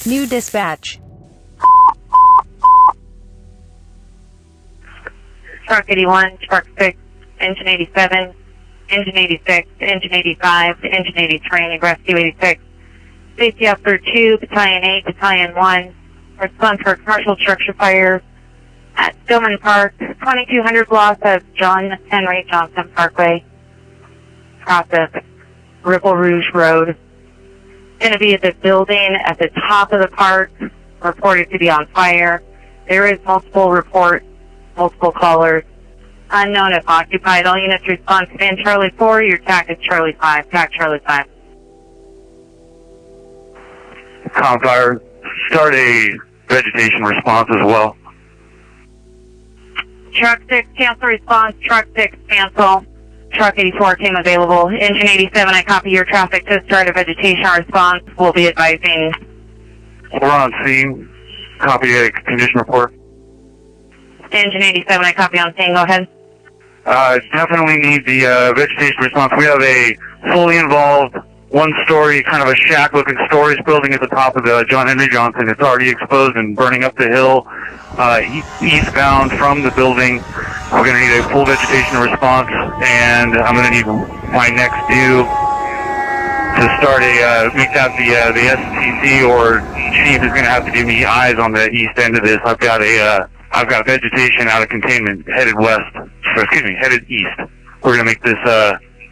New dispatch. Truck 81, truck 6, engine 87, engine 86, engine 85, engine 83, rescue 86. Safety officer 2, battalion 8, battalion 1. Response for commercial structure fire at Stillman Park, 2200 block of John Henry Johnson Parkway, across of Ripple Rouge Road. Going to be at the building at the top of the park, reported to be on fire. There is multiple reports, multiple callers. Unknown if occupied. All units respond to in Charlie 4. Your TAC is Charlie 5. TAC Charlie 5. Fire, start a vegetation response as well. Truck 6, cancel response. Truck 6, cancel. Truck 84 came available. Engine 87, I copy your traffic to start a vegetation response. We'll be advising. We're on scene. Copy a condition report. Engine 87, I copy on scene. Go ahead. Definitely need the vegetation response. We have a fully involved one-story, kind of a shack-looking storage building at the top of the John Henry Johnson. It's already exposed and burning up the hill eastbound from the building. We're going to need a full vegetation response, and I'm going to need my next due to start make that the STC or chief is going to have to give me eyes on the east end of this. I've got vegetation out of containment headed headed east. We're going to make this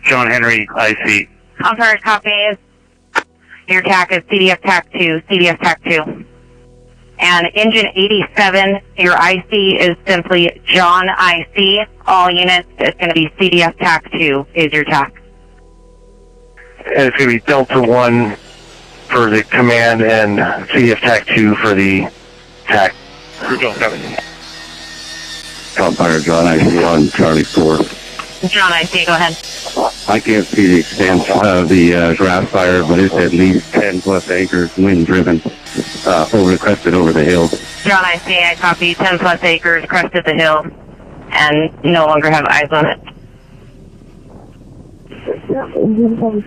John Henry IC. I'm sorry, copy is your TAC is CDF TAC 2, CDF TAC 2. And engine 87, your IC is simply John IC. All units, it's going to be CDF TAC 2 is your TAC. And it's going to be Delta 1 for the command and CDF TAC 2 for the TAC. Fire, John IC on Charlie 4. John IC, go ahead. I can't see the extent of the grass fire, but it's at least 10 plus acres wind driven crested over the hill. John IC, I copy 10 plus acres crested the hill and no longer have eyes on it.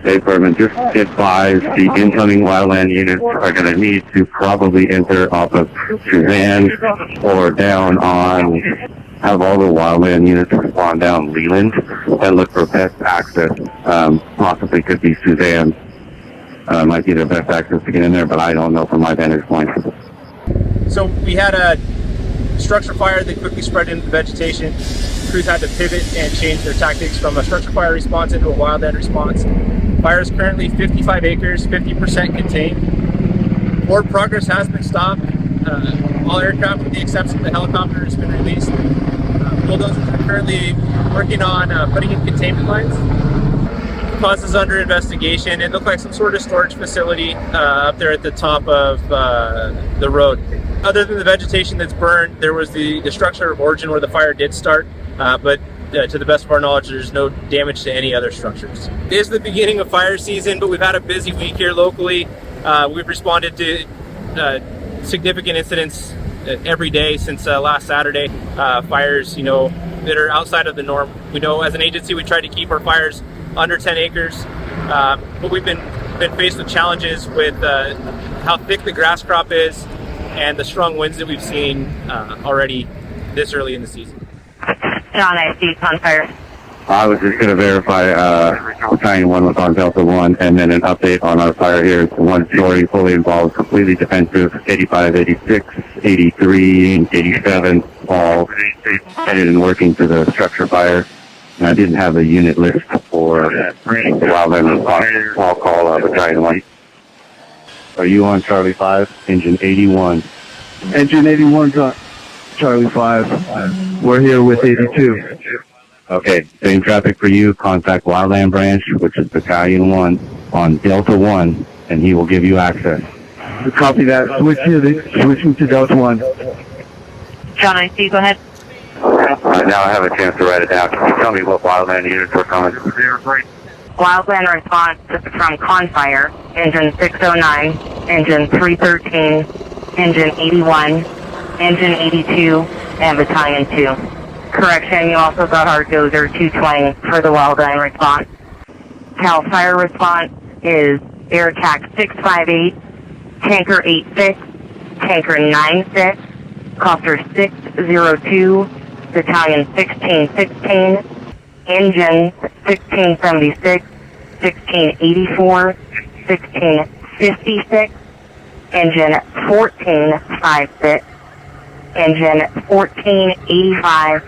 State Department, just advise the incoming wildland units are going to need to probably enter off of Suzanne or down on, have all the wildland units respond down Leland and look for best access. Possibly could be Suzanne. Might be the best access to get in there, but I don't know from my vantage point. So we had a structure fire that quickly spread into the vegetation. Crews had to pivot and change their tactics from a structure fire response into a wildland response. Fire is currently 55 acres, 50% contained. Forward progress has been stopped. All aircraft, with the exception of the helicopter, has been released. Bulldozers are currently working on putting in containment lines. Cause is under investigation. It looked like some sort of storage facility up there at the top of the road. Other than the vegetation that's burned, there was the structure of origin where the fire did start, but to the best of our knowledge, there's no damage to any other structures. It is the beginning of fire season, but we've had a busy week here locally. We've responded to significant incidents every day since last Saturday. Fires, that are outside of the norm. We know as an agency we try to keep our fires under 10 acres, but we've been faced with challenges with how thick the grass crop is and the strong winds that we've seen already this early in the season. John, I see on fire. I was just going to verify Battalion 1 was on Delta 1, and then an update on our fire here. It's one story, fully involved, completely defensive, 85, 86, 83, and 87, all headed and working to the structure fire. And I didn't have a unit list for the wildland response. I'll call Battalion 1. Are you on Charlie 5? Engine 81. Engine 81, Charlie 5. We're here with 82. Okay, same traffic for you. Contact Wildland Branch, which is Battalion 1, on Delta 1, and he will give you access. Copy that. Switching to Delta 1. John, I see. Go ahead. Now I have a chance to write it down. Can you tell me what wildland units were coming? Wildland response from Confire, engine 609, engine 313, engine 81, engine 82, and battalion 2. Correction, you also got our dozer 220 for the wildland response. CAL fire response is Air TAC 658, Tanker 86, Tanker 96, Copter 602, Battalion 1616, Engines 1676, 1684, 1656, Engine 1456, Engine 1485,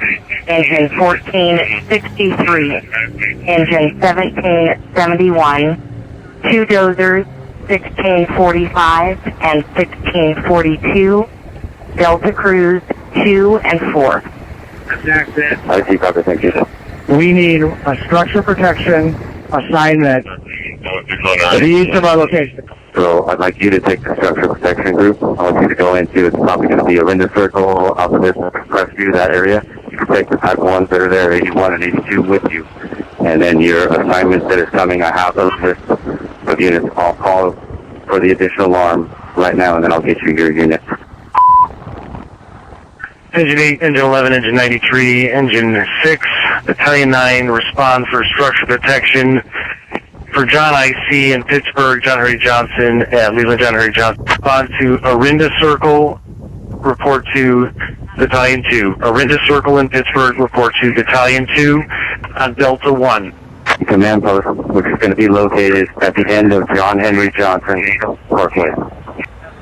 Engine 1463, Engine 1771, 2 dozers 1645 and 1642, Delta Crews 2 and 4. I see, copy, thank you. We need a structure protection assignment to the east of our location. So I'd like you to take the structural protection group. I want you to go into, it's probably going to be a Rydman circle out of this Crestview, that area. You can take the type ones that are there, 81 and 82 with you. And then your assignments that is coming, I have those lists of units. I'll call for the additional alarm right now, and then I'll get you your unit. Engine 8, Engine 11, Engine 93, Engine 6, Battalion 9, respond for structure protection for John I.C. in Pittsburgh, John Harry Johnson at Leland, John Harry Johnson. Respond to Orinda Circle, report to Battalion 2. Orinda Circle in Pittsburgh, report to Battalion 2 on Delta 1. Command post, which is going to be located at the end of John Henry Johnson Parkway.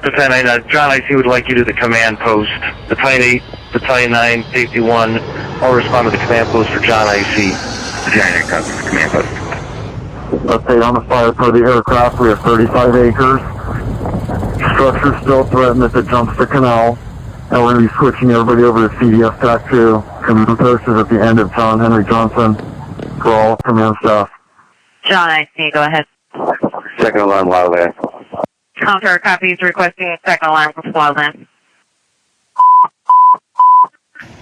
Battalion 9, John I.C. would like you to the command post. Battalion 8, Battalion 9, Safety 1, I'll respond to the command post for John I.C. January, copy, command post. Update on the fire for the aircraft. We have 35 acres. Structure still threatened if it jumps the canal. And we're going to be switching everybody over to CDF TAC 2. Command post is at the end of John Henry Johnson for all command staff. John I.C., go ahead. Second alarm, wildland. Counter copies requesting a second alarm for wildland.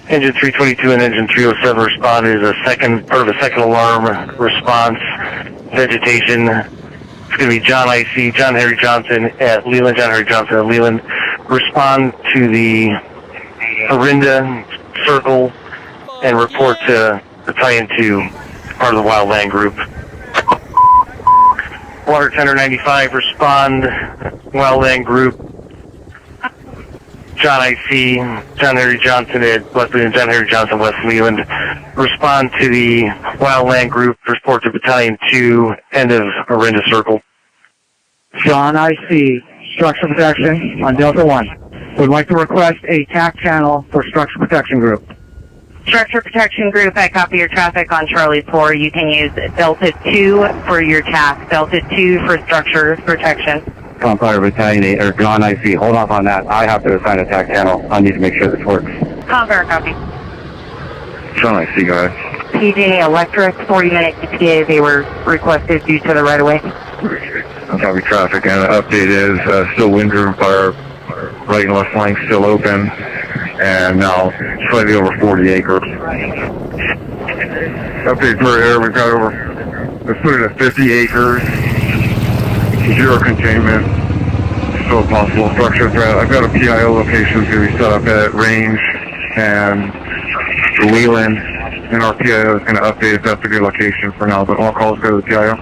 Engine 322 and Engine 307 respond is a second alarm response. Vegetation. It's going to be John I.C., John Harry Johnson at Leland, John Harry Johnson at Leland. Respond to the Orinda Circle and report to Battalion 2, part of the Wildland Group. Water Tender 95, respond, Wildland Group. John I.C., John Harry Johnson at West Leland, John Harry Johnson, West Leland. Respond to the Wildland Group, report to Battalion 2, end of Orinda Circle. John I.C., structure protection on Delta 1. Would like to request a TAC channel for structure protection group. Structure protection group, I copy your traffic on Charlie 4. You can use Delta 2 for your TAC, Delta 2 for structure protection. Fire Battalion 8, or John I.C., hold off on that. I have to assign a TAC channel. I need to make sure this works. Conver copy. John I.C., guys. PG&E Electric, 40-minute ETA, they were requested due to the right-of-way. Copy traffic, and the update is still wind driven fire, right and left flank still open, and now slightly over 40 acres. Update for air, we've got over, let's put it at 50 acres, 0 containment, still possible structure threat. I've got a PIO location to be set up at range and Leland, and our PIO is going to update if that's a good location for now, but all calls go to the PIO.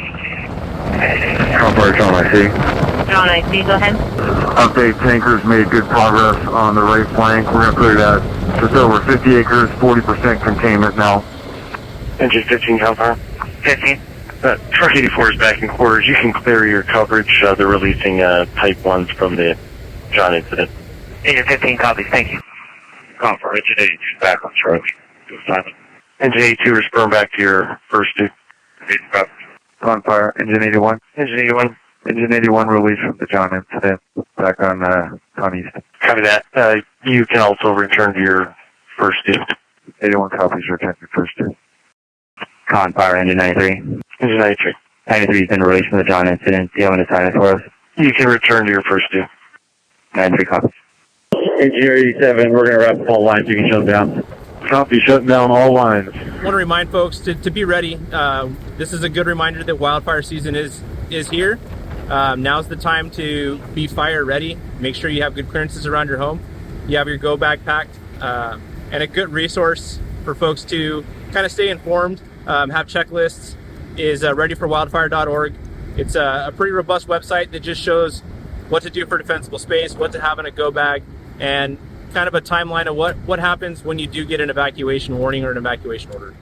Fire John I.C. John I.C., go ahead. Update, tankers made good progress on the right flank. We're going to put it at just over 50 acres, 40% containment now. Engine 15, Confer. 15. Truck 84 is back in quarters. You can clear your coverage. They're releasing type 1s from the John incident. Engine 15 copies, thank you. Confer, Engine 82 is back on Charlie. Engine 82 is burned back to your first two. On fire, engine 81. Engine 81. Engine 81 released from the John incident back on East. Copy that. You can also return to your first two. 81 copies return to first two. Fire, engine 93. Engine 93. 93 has been released from the John incident. Do you have an assignment for us? You can return to your first two. 93 copies. Engineer 87, we're going to wrap up all lines. You can shut down. Copy, shutting down all lines. I want to remind folks to be ready. This is a good reminder that wildfire season is here. Now's the time to be fire ready. Make sure you have good clearances around your home. You have your go bag packed, and a good resource for folks to kind of stay informed, have checklists, is readyforwildfire.org. It's a pretty robust website that just shows what to do for defensible space, what to have in a go bag, and kind of a timeline of what happens when you do get an evacuation warning or an evacuation order.